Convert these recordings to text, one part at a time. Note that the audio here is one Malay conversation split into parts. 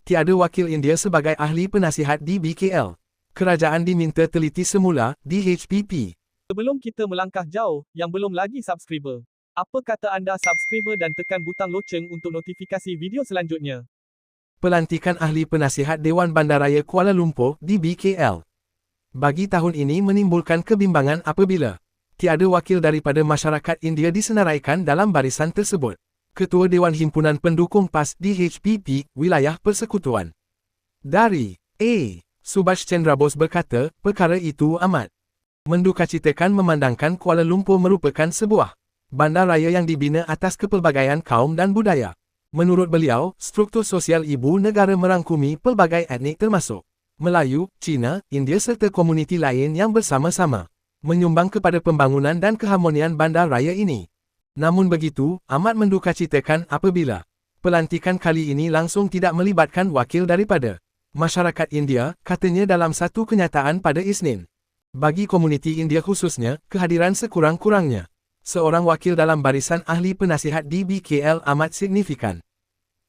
Tiada wakil India sebagai ahli penasihat di BKL. Kerajaan diminta teliti semula di HPP. Sebelum kita melangkah jauh, yang belum lagi subscriber, apa kata anda subscriber dan tekan butang loceng untuk notifikasi video selanjutnya? Pelantikan ahli penasihat Dewan Bandaraya Kuala Lumpur di BKL. Bagi tahun ini menimbulkan kebimbangan apabila tiada wakil daripada masyarakat India disenaraikan dalam barisan tersebut. Ketua Dewan Himpunan Pendukung PAS di HPP, Wilayah Persekutuan dari A. Subhash Chandra Bose berkata, perkara itu amat mendukacitakan memandangkan Kuala Lumpur merupakan sebuah bandaraya yang dibina atas kepelbagaian kaum dan budaya. Menurut beliau, struktur sosial ibu negara merangkumi pelbagai etnik termasuk Melayu, Cina, India serta komuniti lain yang bersama-sama menyumbang kepada pembangunan dan keharmonian bandaraya ini. Namun begitu, amat mendukacitakan apabila pelantikan kali ini langsung tidak melibatkan wakil daripada masyarakat India, katanya dalam satu kenyataan pada Isnin. Bagi komuniti India khususnya, kehadiran sekurang-kurangnya seorang wakil dalam barisan ahli penasihat di BKL amat signifikan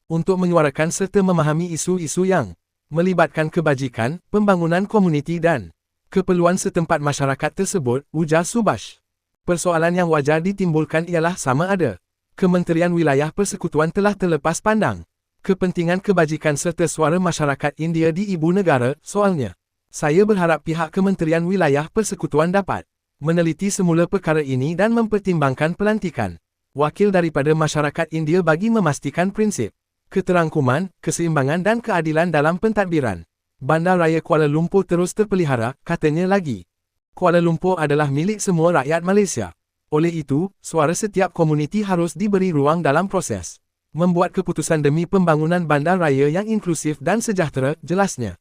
untuk menyuarakan serta memahami isu-isu yang melibatkan kebajikan, pembangunan komuniti dan keperluan setempat masyarakat tersebut, ujar Subhash. Persoalan yang wajar ditimbulkan ialah sama ada Kementerian Wilayah Persekutuan telah terlepas pandang kepentingan kebajikan serta suara masyarakat India di ibu negara. Soalnya, saya berharap pihak Kementerian Wilayah Persekutuan dapat meneliti semula perkara ini dan mempertimbangkan pelantikan wakil daripada masyarakat India bagi memastikan prinsip keterangkuman, keseimbangan dan keadilan dalam pentadbiran Bandaraya Kuala Lumpur terus terpelihara, katanya lagi. Kuala Lumpur adalah milik semua rakyat Malaysia. Oleh itu, suara setiap komuniti harus diberi ruang dalam proses membuat keputusan demi pembangunan bandaraya yang inklusif dan sejahtera, jelasnya.